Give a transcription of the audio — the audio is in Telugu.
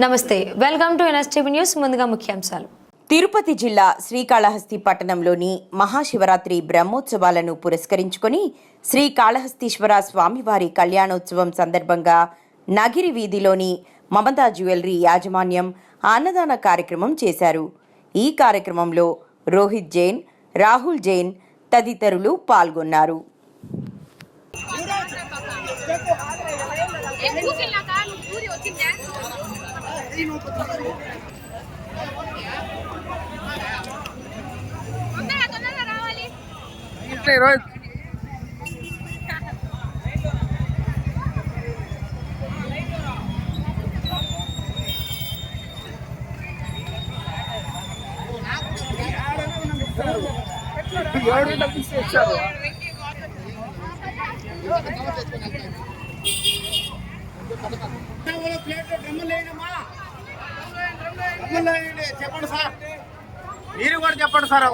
నమస్తే, వెల్కమ్ టు ఎన్ఎస్టీవీ న్యూస్. ముందుగా ముఖ్యాంశాలు. తిరుపతి జిల్లా శ్రీకాళహస్తి పట్టణంలోని మహాశివరాత్రి బ్రహ్మోత్సవాలను పురస్కరించుకొని శ్రీకాళహస్తీశ్వర స్వామివారి కళ్యాణోత్సవం సందర్భంగా నగిరి వీధిలోని మమతా జ్యువెలరీ యాజమాన్యం అన్నదాన కార్యక్రమం చేశారు. ఈ కార్యక్రమంలో రోహిత్ జైన్, రాహుల్ జైన్ తదితరులు పాల్గొన్నారు. చెప్పండి సార్, మీరు కూడా చెప్పండి సార్.